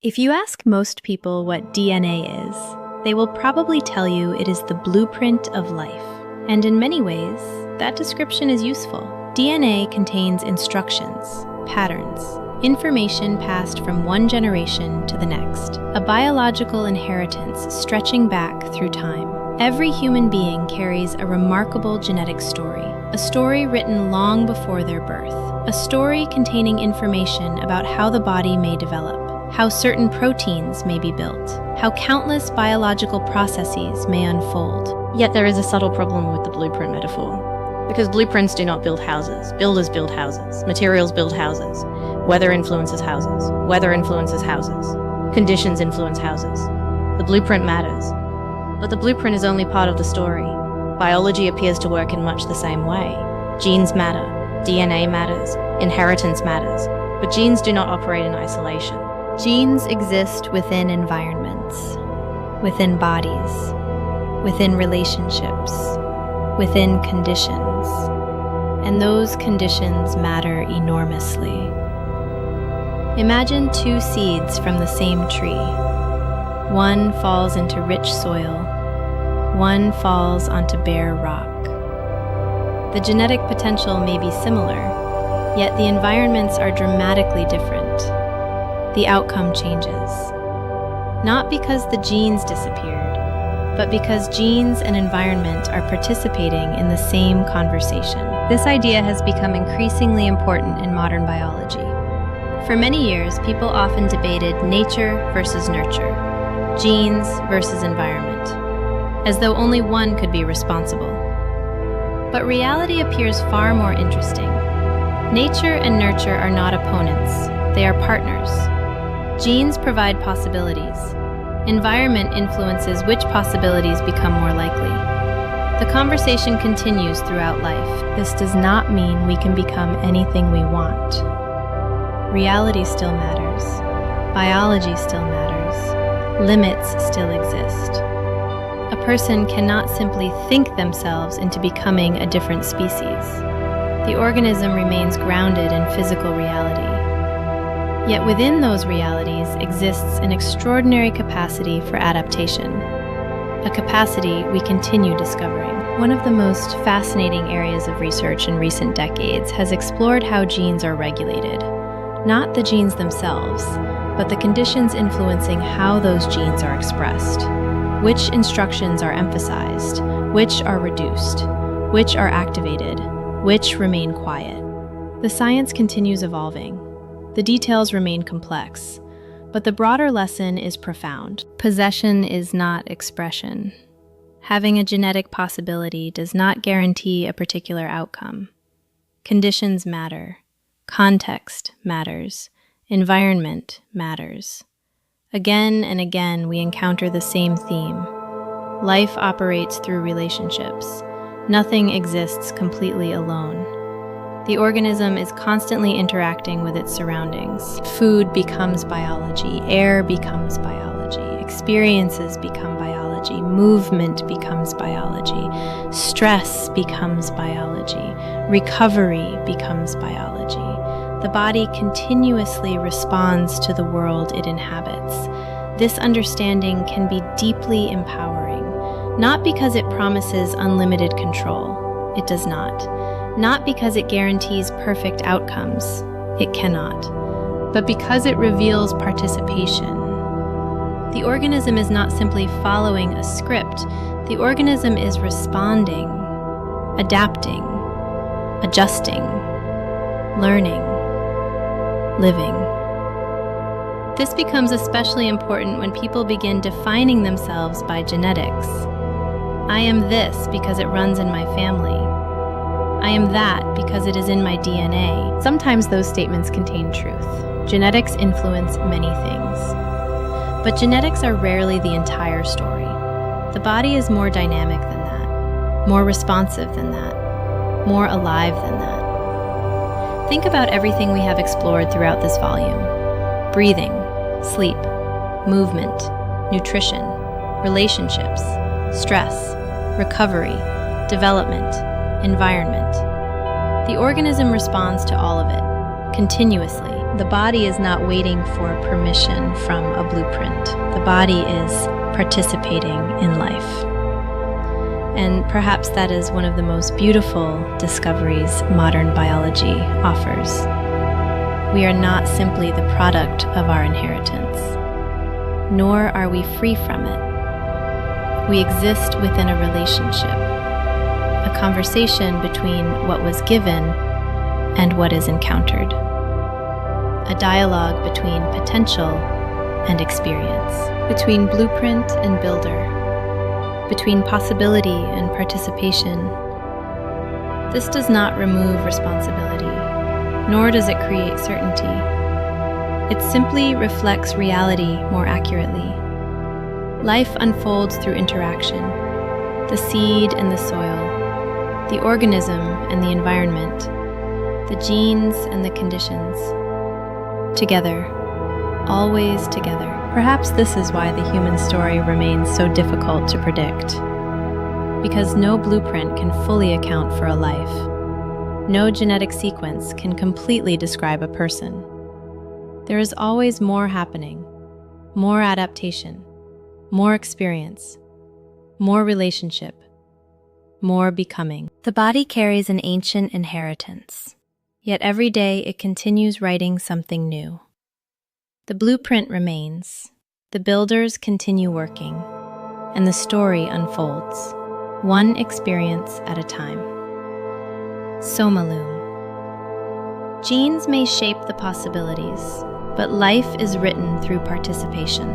If you ask most people what DNA is, they will probably tell you it is the blueprint of life. And in many ways, that description is useful. DNA contains instructions, patterns, information passed from one generation to the next, a biological inheritance stretching back through time. Every human being carries a remarkable genetic story, a story written long before their birth, a story containing information about how the body may develop, how certain proteins may be built, how countless biological processes may unfold. Yet there is a subtle problem with the blueprint metaphor. Because blueprints do not build houses. Builders build houses. Materials build houses. Weather influences houses. Weather influences houses. Conditions influence houses. The blueprint matters. But the blueprint is only part of the story. Biology appears to work in much the same way. Genes matter. DNA matters. Inheritance matters. But genes do not operate in isolation. Genes exist within environments, within bodies, within relationships, within conditions, and those conditions matter enormously. Imagine two seeds from the same tree. One falls into rich soil, one falls onto bare rock. The genetic potential may be similar, yet the environments are dramatically different. The outcome changes. Not because the genes disappeared, but because genes and environment are participating in the same conversation. This idea has become increasingly important in modern biology. For many years, people often debated nature versus nurture, genes versus environment, as though only one could be responsible. But reality appears far more interesting. Nature and nurture are not opponents, they are partners. Genes provide possibilities. Environment influences which possibilities become more likely. The conversation continues throughout life. This does not mean we can become anything we want. Reality still matters. Biology still matters. Limits still exist. A person cannot simply think themselves into becoming a different species. The organism remains grounded in physical reality. Yet within those realities exists an extraordinary capacity for adaptation, a capacity we continue discovering. One of the most fascinating areas of research in recent decades has explored how genes are regulated. Not the genes themselves, but the conditions influencing how those genes are expressed. Which instructions are emphasized, which are reduced, which are activated, which remain quiet. The science continues evolving. The details remain complex, but the broader lesson is profound. Possession is not expression. Having a genetic possibility does not guarantee a particular outcome. Conditions matter. Context matters. Environment matters. Again and again, we encounter the same theme. Life operates through relationships. Nothing exists completely alone. The organism is constantly interacting with its surroundings. Food becomes biology, air becomes biology, experiences become biology, movement becomes biology, stress becomes biology, recovery becomes biology. The body continuously responds to the world it inhabits. This understanding can be deeply empowering, not because it promises unlimited control. It does not. Not because it guarantees perfect outcomes, it cannot, but because it reveals participation. The organism is not simply following a script, the organism is responding, adapting, adjusting, learning, living. This becomes especially important when people begin defining themselves by genetics. I am this because it runs in my family. I am that because it is in my DNA. Sometimes those statements contain truth. Genetics influence many things. But genetics are rarely the entire story. The body is more dynamic than that, more responsive than that, more alive than that. Think about everything we have explored throughout this volume. Breathing, sleep, movement, nutrition, relationships, stress, recovery, development, environment. The organism responds to all of it, continuously, The body is not waiting for permission from a blueprint. The body is participating in life. And perhaps that is one of the most beautiful discoveries modern biology offers. We are not simply the product of our inheritance, nor are we free from it. We exist within a relationship, a conversation between what was given and what is encountered, a dialogue between potential and experience, between blueprint and builder, between possibility and participation. This does not remove responsibility, nor does it create certainty. It simply reflects reality more accurately. Life unfolds through interaction, the seed and the soil, the organism and the environment, the genes and the conditions. Together, always together. Perhaps this is why the human story remains so difficult to predict. Because no blueprint can fully account for a life. No genetic sequence can completely describe a person. There is always more happening, more adaptation, more experience, more relationship, more becoming. The body carries an ancient inheritance, yet every day it continues writing something new. The blueprint remains, the builders continue working, and the story unfolds, one experience at a time. Somalume. Genes may shape the possibilities, but life is written through participation.